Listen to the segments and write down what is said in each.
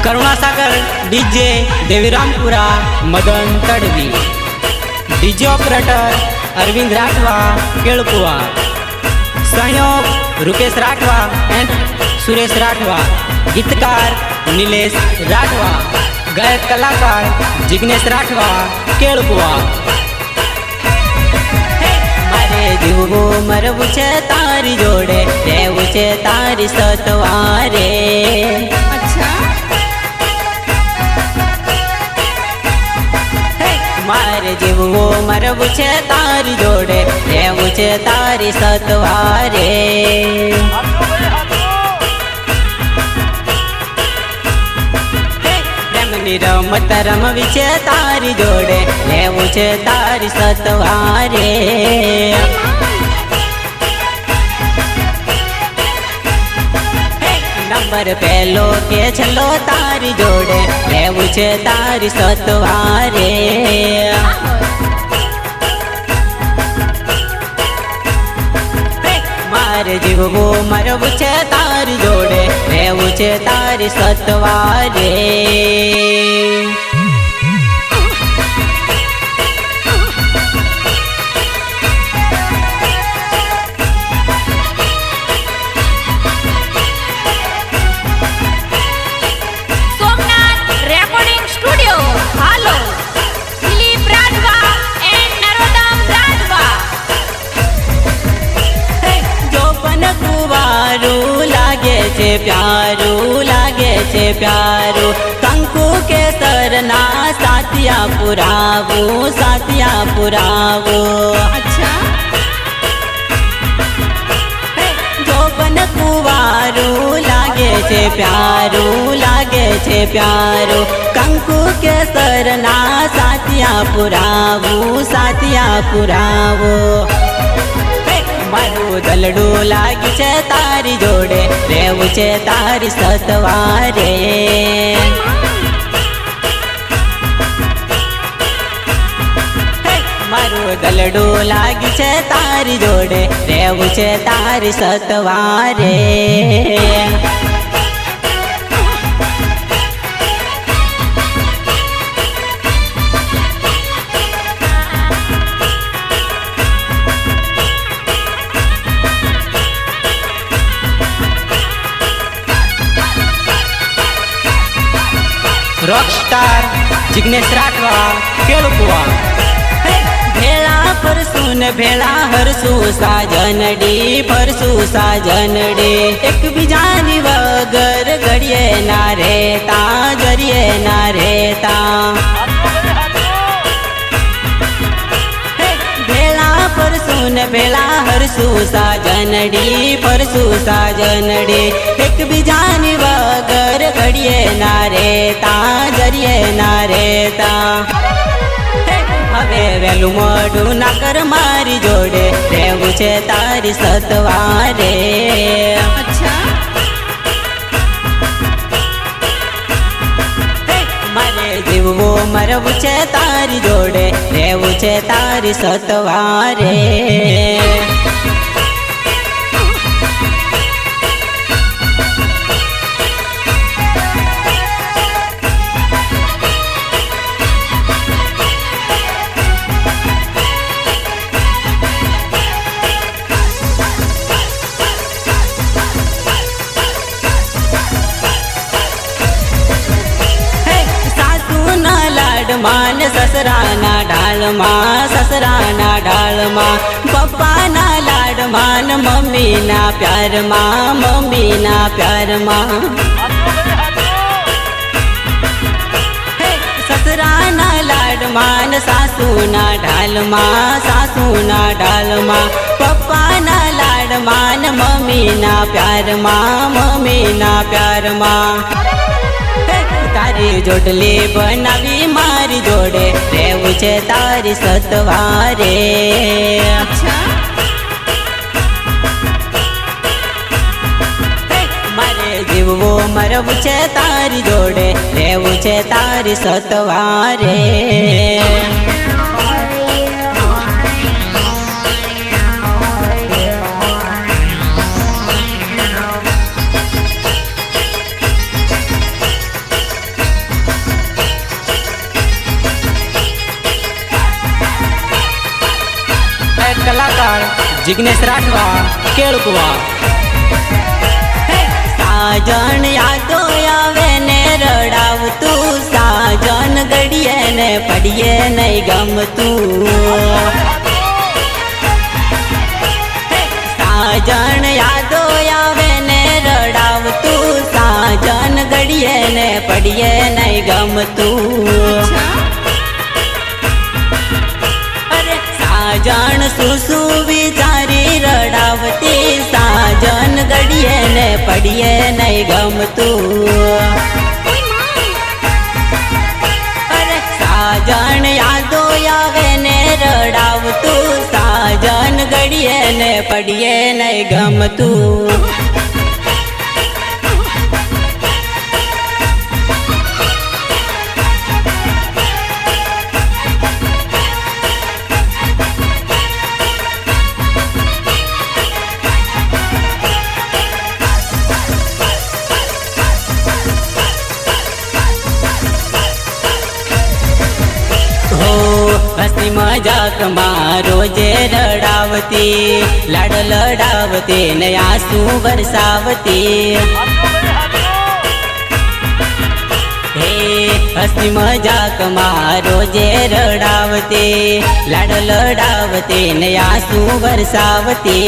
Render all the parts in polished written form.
Karunasagar DJ Devirampura Madan Tadvi, DJ operator Arvind Rathwa Kelkuva, सहयोग Rupesh Rathwa and Suresh Rathwa, गीतकार नीलेश राठवा, गायक कलाकार जिग्नेश राठवा केळकुवा। मारे जीवो मरवू छे तारी जोड़े, रेवू छे तारी सतवारे। अच्छा मारे जीवो मरवू छे तारी जोड़े, रेवू छे तारी सतवारे। प्रेमनी रमत रमवी छे तारी जोड़े, रेवू छे तारी सतवारे। नंबर पहलो के छलो तारी जोड़े, रेवू छे तारी सतवारे। मारे जीवो मरवू छे तारी जोड़े, रेवू छे तारी सतवारे। प्यारू लागे छे प्यारू, कंकु के सरना साथिया पुरावू, साथिया पुरावू। अच्छा जोबन कुवारू लागे छे प्यारू, लागे छे प्यारू, कंकु के सरना साथिया पुरावू, साथिया पुरावू। मारू दलडू लागी छे तारी जोड़े, रेवू छे तारी सतवारे। मारू दलडू लागी छे तारी जोड़े, रेवू छे तारी सतवारे। रॉकस्टार जिग्नेश राठवा केळकुवा। भेला फरसून भेला हरसू साजनडी, फरसू साजनडी। एक बीजानी वगर घड़िए ना रेता, जरिए ना रेता। भेला फरसून भेला हरसू साजनडी, फरसू साजनडी। एक बीजानी वगर घड़िए ना रेता, जरिए ना रेता। हवे वेलू मोडू ना कर मारी जोड़े, रेवू छे तारी सतवारे। अच्छा मारे जीवो मरवू छे तारी जोड़े, रेवू छे तारी सतवारे। मान ससराना ढाल मां, ससराना ढाल मां। पप्पा ना लाड मान, मम्मी ना प्यार मां, मम्मी ना प्यार मां। ससराना लाड मान, सासू ना ढाल मां, सासू ना ढाल मां। पप्पा ना लाड मान, मम्मी ना प्यार मां, मम्मी ना प्यार मां। तारी जोडली बनावी मारी जोड़े, रेवू छे तारी सतवारे। अच्छा मारे जीवो मरवू छे तारी जोड़े, रेवू छे तारी सतवारे। जिग्नेश राठवा केळकुवा साजन यादो आवे ने रडावतू साजन गड़िए ने पड़िए नहीं गमतू साजन यादो आवे ने रडावतू साजन गड़िए ने पड़िए नहीं गमतू अरे साजन सुसु विचारी रडावती साजन गड़िए ने पड़िए नहीं गमतू अरे साजन यादो आवे ने रडावतू साजन गड़िए ने पड़िए नहीं गमतू हसी मजाक मारो जे रडावती लाड लडावती ने आंसू बरसावती हे हसी मजाक मारो जे रडावती लाड लडावती ने आंसू बरसावती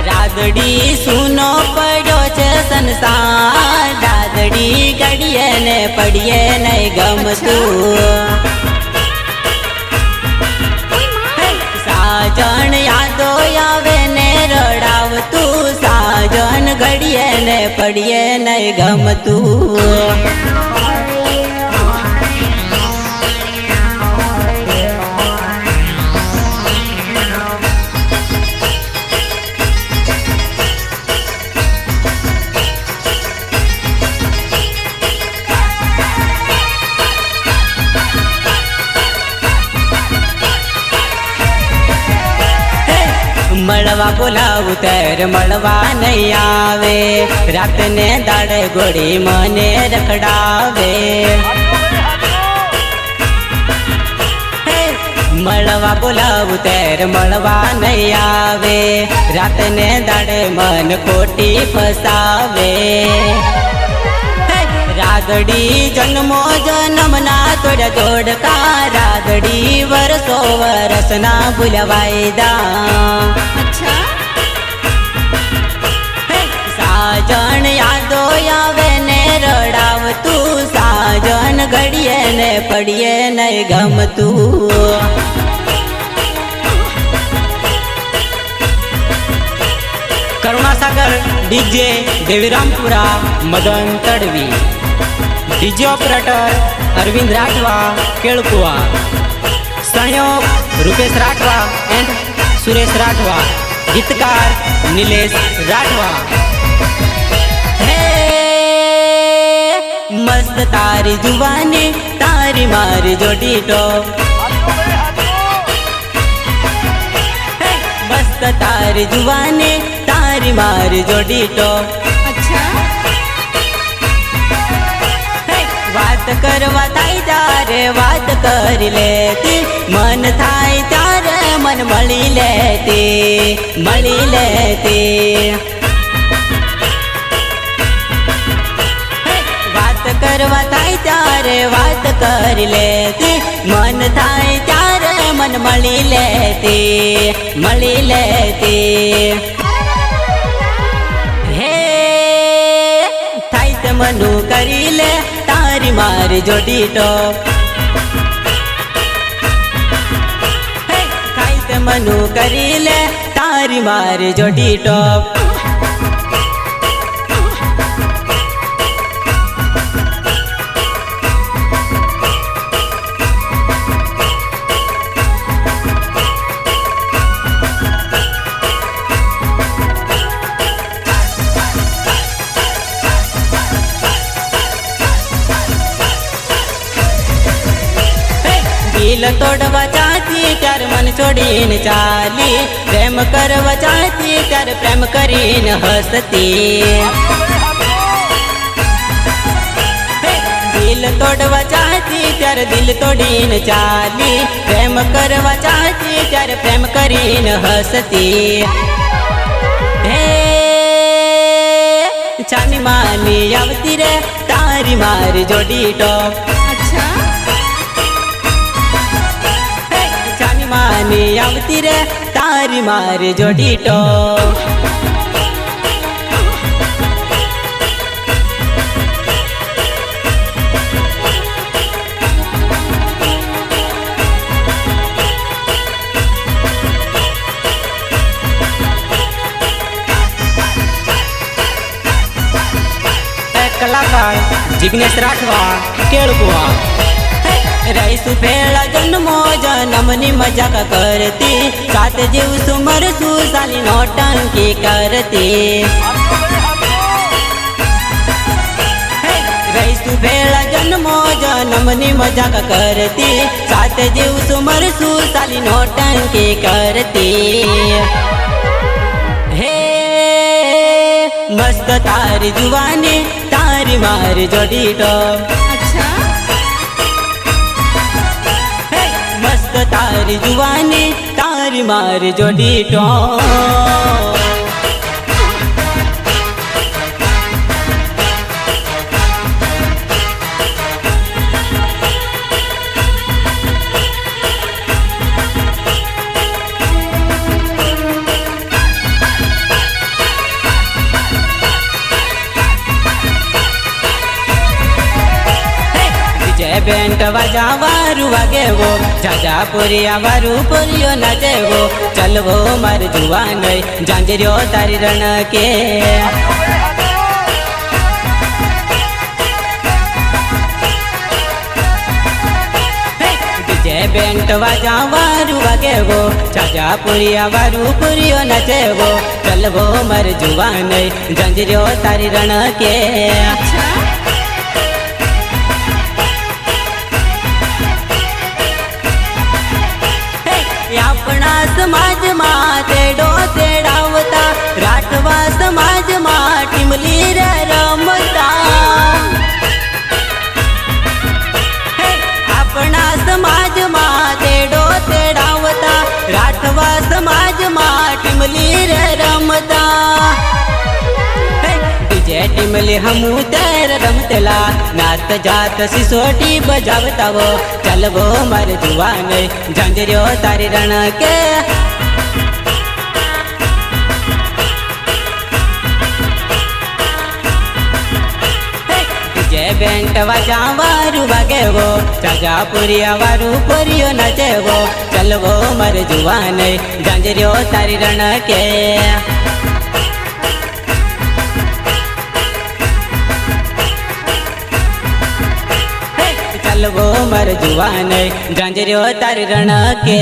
रागड़ी सुनो पड़ो छे संसार दादड़ी गड़िए ने पड़िए नहीं गमतू साजन यादो आवे ने रडावतू साजन गड़िए ने पड़िए नहीं गमतू मड़वा बोलाऊ तर मड़वा नहीं आवे रात ने दाड़े गोड़ी मने रखड़ावे मड़वा बोलाऊ तर मड़वा नहीं आवे रात ने दाड़े मन खोटी फसावे रागड़ी जन्मो जन्म ना तोड़ तोड़ का रागड़ी वरसो वरस ना भूलवाईदा अच्छा साजन यादो आवे ने रडावतू साजन गड़िए ने पड़िए नहीं गमतू Karunasagar DJ Devirampura Madan Tadvi DJ operator Arvind Rathwa Kelkuva सहयोग रुपेश राठवा एंड सुरेश राठवा गीतकार नीलेश राठवा हे मस्त तारी जुबानी तारी मारी जोड़ी टॉप मस्त तारी जुबानी तारी मारी जोड़ी टॉप अच्छा बात करवा थाई तारे बात कर लेती मन थाई तारे मन मળી लेती बात करवा थाई तारे बात कर लेती मन थाई तारे मन मળી लेती हे थाई ते मनु करी ले तारी मारी जोड़ी टॉप थाई ते मनु करी ले तारी मारी जोड़ी टॉप दिल तोड़वा चाहती त्यार मन छोड़ीन चाली प्रेम करवा चाहती त्यार प्रेम करीन हसती दिल तोड़वा चाहती त्यार ત્યારે દિલ તોડીને ચાલી, પ્રેમ કરવા ચાહતી ત્યારે પ્રેમ કરીને હસતી. હે છાની માની આવતી રે તારી મારી જોડી ટોપ. अच्छा છાની માની આવતી રે તારી મારી જોડી ટોપ. કલાકાર જિગ્નેશ રાઠવા કેળકુવા. રહીશું ફેળા જન્મો જન્મની મજાક કરતી, સાથે જીવશું મરશું સાલી નોટંકી કરતી. રહીશું ફેળા જન્મો જન્મની મજાક કરતી, સાથે જીવશું મરશું સાલી નોટંકી કરતી. હે મસ્ત તારી જુવાની તારી મારી જોડી ટોપ. अच्छा મસ્ત તારી જુવાની તારી મારી જોડી ટોપ. બેન્ટ વાજાવારું વાગેવો, જાજાપુરિયા પુરિયો નાચેવો, ચલવો માર જુવાન જાંજર્યો તારી રણ કે. ડીજે બેન્ટ વાજાવારું વાગેવો, જાજાપુરિયા પુરિયો નાચેવો, ચલવો માર જુવાન જાંજર્યો તારી રણ કે. अच्छा આપણા સમાજમાં તેડો તેડાવતા, રાઠવા સમાજમાં ટીમલી રે રમતા. આપણા સમાજમાં તેડો તેડાવતા, રાઠવા સમાજમાં ટીમલી રે રમતા. ડીજે ટીમલી હમું તેર રમતેલા, નાત જાત સિસોટી બજાવતાવો, ચલવો માર જુવાન ઝાંઝર્યો તારી રણ કે. ડીજે બેન્ટ વાજાવારું વાગેવો, જાજાપુરિયા પુરિયો નાચેવો, ચલવો માર જુવાન ઝાંઝર્યો તારી રણ કે. ચલવો માર જુવાન ઝાંઝર્યો તારી રણ કે.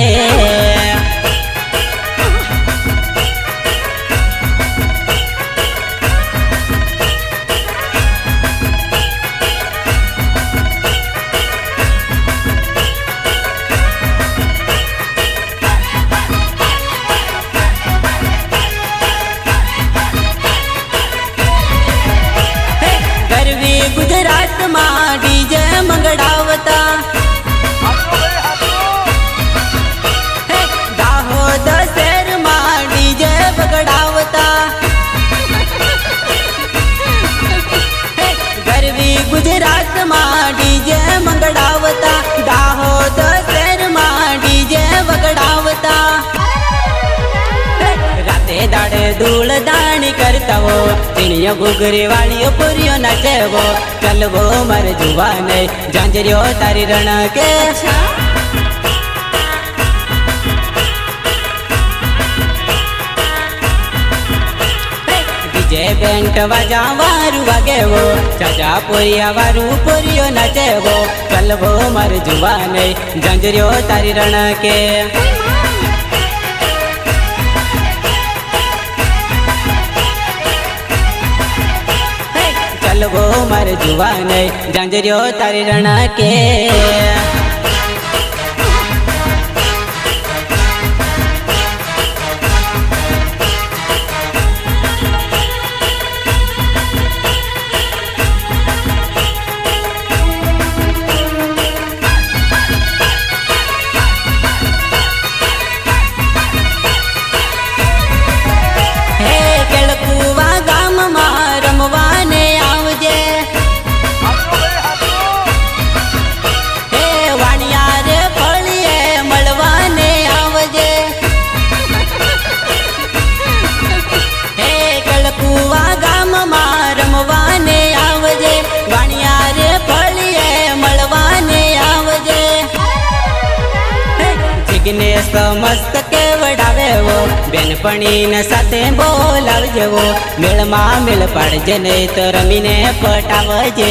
ગરવી ગુજરાતમાં ડીજે મંગળાવતા, દાહોદ શહેરમાં ડીજે બગડાવતા. ગરવી ગુજરાતમાં ડીજે મંગળાવતા, દાહોદ શહેરમાં ડીજે વગડાવતા. રાતે દાડે ધૂળ દાણી કરતાવો, તીણીઓ ઘૂઘરી વાળીઓ પુરિયો નાચેવો, ચલવો માર જુવાન ઝાંઝર્યો તારી રણ કે. अच्छा ડીજે બેન્ટ વાજાવારું વાગેવો, જાજાપુરિયા પુરિયો નાચેવો, ચલવો માર જુવાન ઝાંઝર્યો તારી રણ કે. ચલવો માર જુવાન ઝાંઝર્યો તારી રણ કે. મસ્ત કેવડાવેવો બેનપણીને સાથે બોલાવજેવો મેળમાં મેળ પાડજે નહીં તો રમીને પટાવજે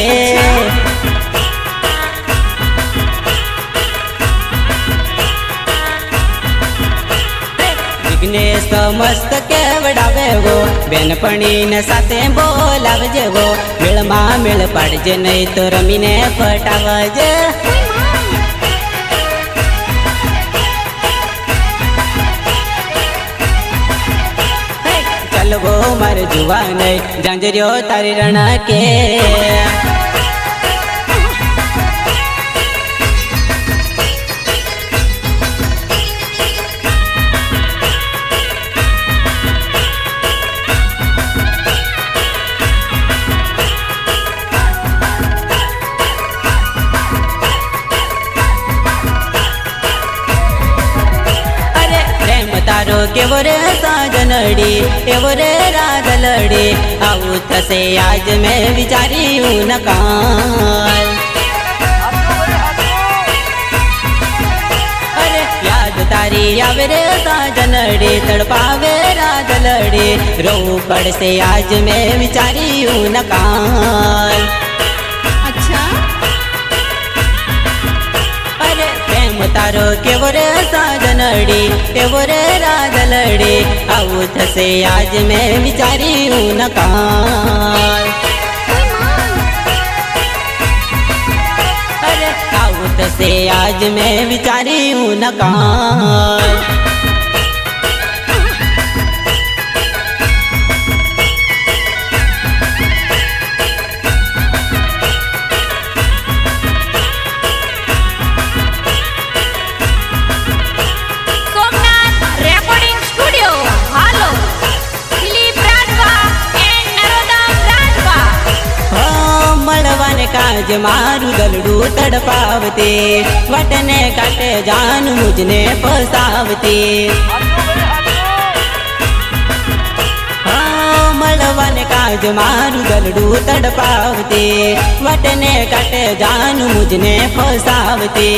વિઘ્નેશ મસ્ત કેવડાવેવો બેનપણીને સાથે બોલાવજેવો મેળમાં મેળ પાડજે નહીં તો રમીને પટાવજે ચલવો મારે જુવા નહીં જાંજર્યો તારી રણા કે તારો કેવો રે સાજનડી એવો રે રાધલડી આવું થશે આજ મેં વિચાર્યું ન કાલ અરે યાદ તારી આવે રે સાજનડી તડપાવે રાધલડી રોવું પડશે આજ મેં વિચાર્યું ન કાલ તારો કેવો રે સાજનડી એવો રે રાધલડી આવું થશે આજ મેં વિચાર્યું ન કાલ અરે આવું થશે આજ મેં વિચાર્યું ન કાલ કાજ મારું દલડું તડપાવતે વટને કાટે જાન મુજને ફસાવતે મળવાને કાજ મારું દલડું તડપાવતે વટને કાટે જાન મુજને ફસાવતે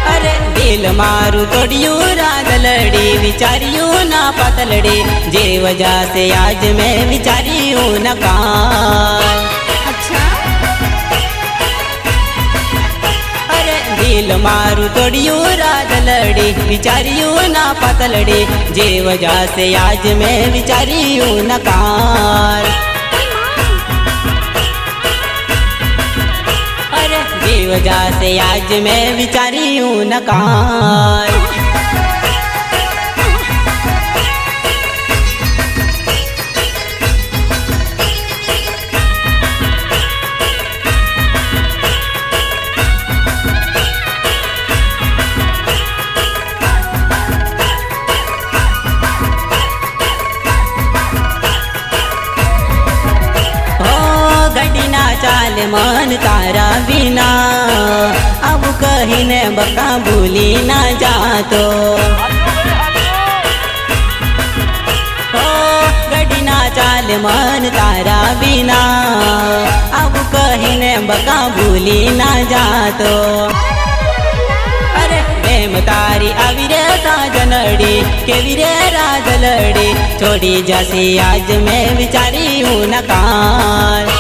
અરે દિલ મારું તોડ્યું રાધલડી વિચાર્યું ના પાતલડી જે વજા સે આજ મેં વિચાર્યું ન કાલ દિલ મારું તોડ્યું રાધલડી વિચાર્યું ના પાતલડી જે વજા સે આજ મેં વિચાર્યું ન કાલ અરે જે વજા સે આજ મેં વિચાર્યું ન કાલ ચાલે મન તારા વિના આવું કહીને બકા ભૂલી ના જાતો ગડી ના ચાલે મન તારા વિના આવું કહીને બકા ભૂલી ના જાતો અરે પ્રેમ તારી આવી રે સાજનડી કેવી રે રાધલડી છોડી જશે આજ મેં વિચાર્યું ન કાલ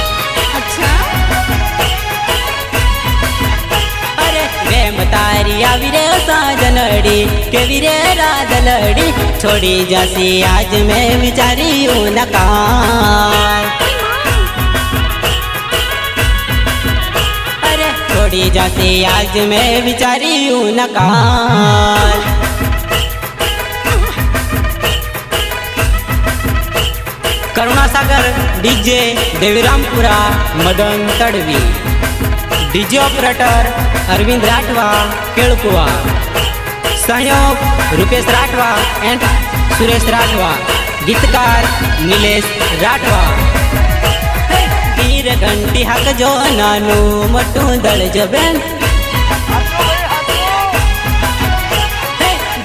તારી આવી રે સાજનડી કેવી રે રાધલડી છોડી જશે આજ મેં વિચાર્યું ન કાલ અરે છોડી જશે આજ મેં વિચાર્યું ન કાલ Karunasagar DJ Devirampura Madan Tadvi DJ operator Arvind Rathwa Kelkuva सहयोग रुपेश राठवा एंड सुरेश राठवा गीतकार नीलेश राठवा तीर घंटी हक जो नानू मटू दल जबेन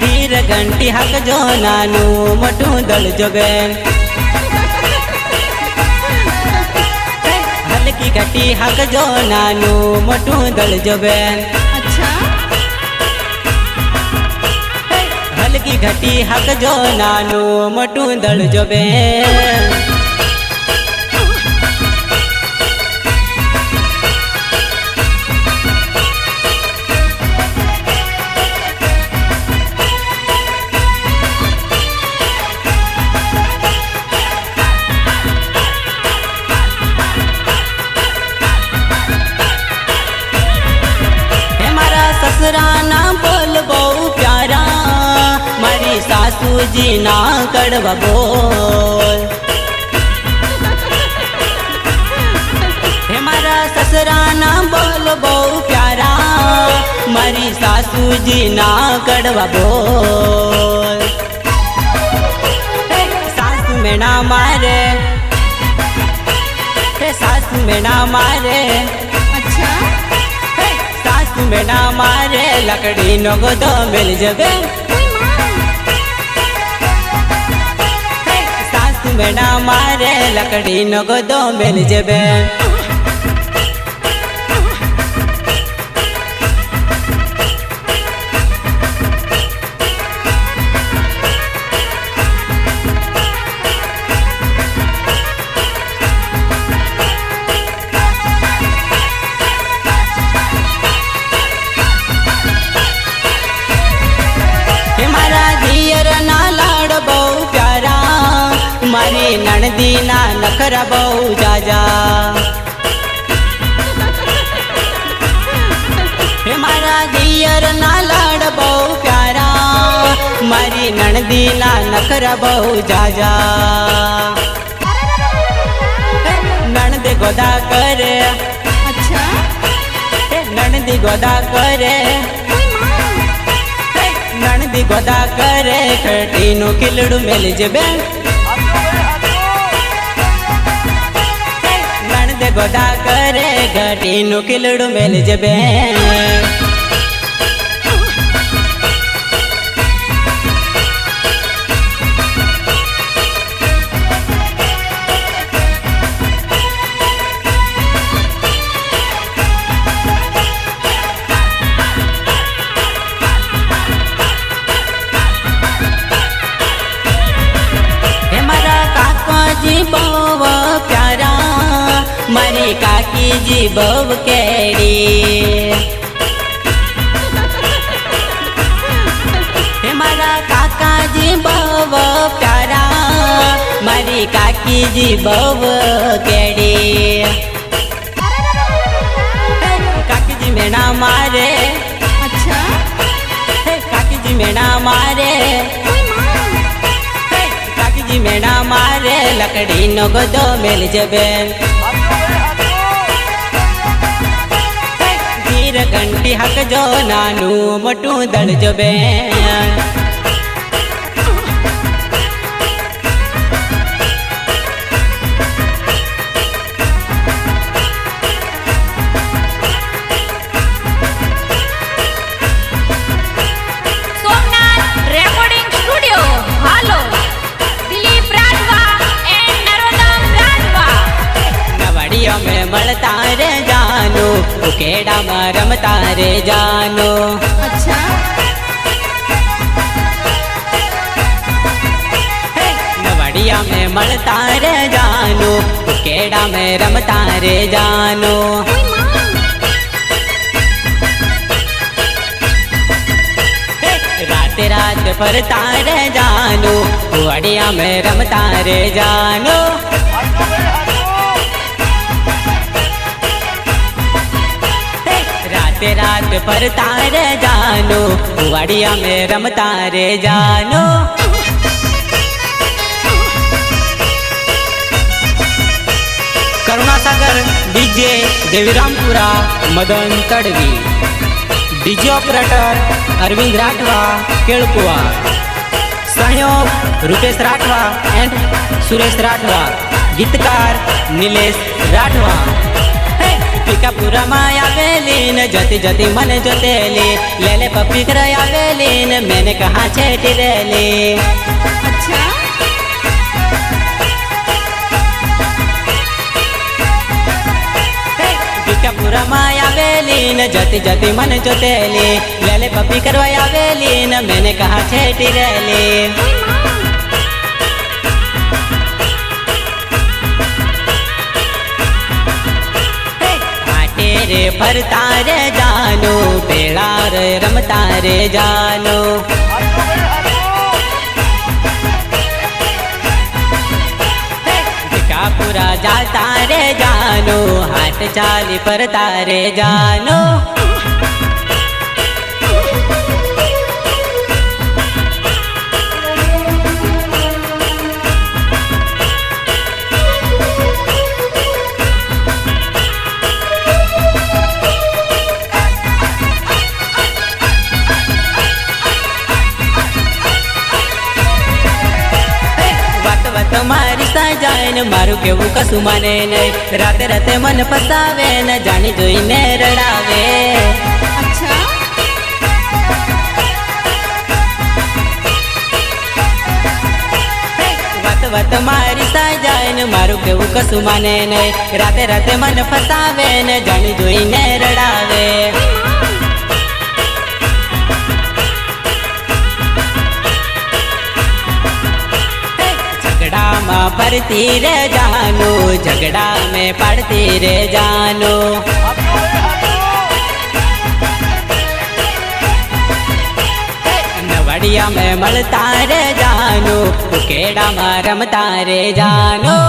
तीर घंटी हक जो नानू मटू दल जबेन हल्की घटी हक जो नानू मटू दल जबेन હરકી ઘટી હક જો નાનું મોટું દળજો બેન સસરાના બોલ બહુ પ્યારા મારી સાસુજી ના કડવા બોલ હે મારા સસરાના બોલ બહુ પ્યારા મારી સાસુજી ના કડવા બોલ સાસુ મેણા મારે સાસુ મેણા મારે अच्छा सासू मेरा मारे लकड़ी नो गोदो मिल जबे सासू मेरा मारे लकड़ी नो गोदो मिल जबे मारी नणदी ना नखरा बहु जाजा हे मारा दियर ना लाड बहु प्यारा मारी नणदी ना नखरा बहु जाजा नणदे गोदा करे अच्छा नणदी गोदा करे नणदी गोदा करे खटी नु किलड़ू मिल जबे गोदा करे घटी नु किलड़ू मिल जबे मारा काका जी बहु प्यारा मारी काकी जी बव केड़ी मारा काका जी बव प्यारा मारी काकी जी बव केड़ी काकी जी मेना मारे अच्छा काकी जी मेना मारे काकी जी मेना मारे लकड़ी नो गोदो मिल जबे घंटी हक जो नानू मोटू दड़ जो बेन सोमनाथ रेकॉर्डिंग स्टूडियो हालो दिलीप राठवा एंड नरोदम राठवा नवड़ियों में मलता रे जानो उकेड़ा में रमता रे जानो अच्छा नवड़िया में मलता रे जानो उकेड़ा में रमता रे जानो रात रात फरता रे जानो कुआड़िया में रमता रे जानो रात फरता रे जानो कुआड़िया में रमता रे जानो Karunasagar DJ Devirampura Madan Tadvi DJ operator Arvind Rathwa Kelkuva सहयोग रुपेश राठवा एंड सुरेश राठवा गीतकार नीलेश राठवा पिकापुरा माया वेलीन जति जति मन जोतेली ले ले पप्पी करया वेलीन मैंने कहा छेटी रेली अच्छा पिकापुरा રમા આવેલી ને જતી જતી મને જોતેલી લેલે પપ્પી કરવા આવેલી ને મેને કહા છેટી ગયેલી रे फरता रे जानो पेड़ा रे रमता रे जानो पूरा जाता रे जानो हाथ चाली परता रे जानो તમારી સાજાને મારું કેવું કશું માને નહીં રાતે રાતે મન ફસાવે ને જાણી જોઈને રડાવે अच्छा વાત વાત મારી સાજાને મારું કેવું કશું માને નહીં રાતે રાતે મન ફસાવે ને જાણી જોઈને રડાવે में पड़ती रे जानो झगड़ा में पड़ती रे जानो नवड़िया में मलता रे जानो केड़ा में रमता रे जानो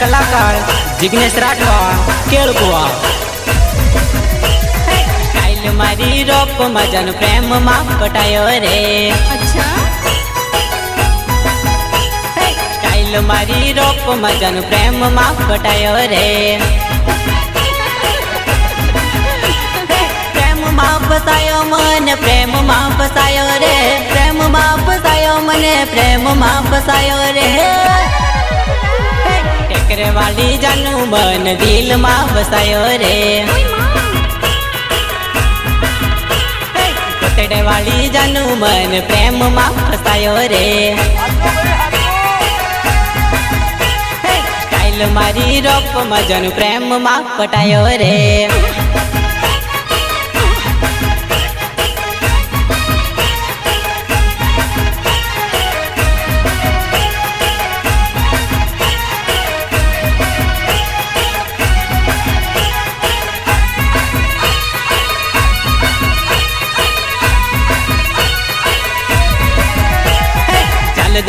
कलाकार जिग्नेश राठवा केळकुआ कायल मारी रोप मजन प्रेम मा पटायो रे अच्छा कायल मारी रोप मजन प्रेम मा पटायो रे प्रेम मा फसायो मन प्रेम मा फसायो रे प्रेम मा फसायो मने प्रेम मा फसायो रे टेकरे वाली जानू मन दिल मां बसायो रे कोतड़े वाली जानू मन प्रेम मां फसायो रे स्टाइल मारी रोप मजन प्रेम मां पटायो रे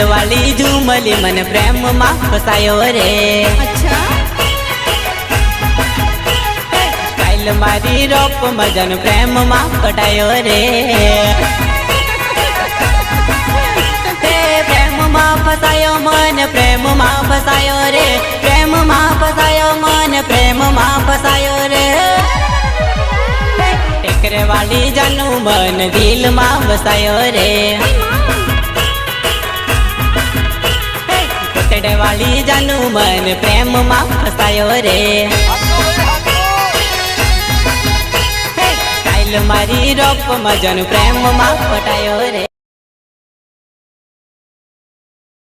वाली झूमली मन प्रेम मां फसायो रे अच्छा स्टाइल मारी रोप मजन प्रेम मां पटायो रे प्रेम मां फसायो मन प्रेम मां फसायो रे प्रेम मां फसायो मन प्रेम मां फसायो रे टेकरे वाली जानू मन दिल मां बसायो रे कोतड़े वाली जानू मन प्रेम मां फसायो रे स्टाइल मारी रोप मजन प्रेम मां पटायो रे।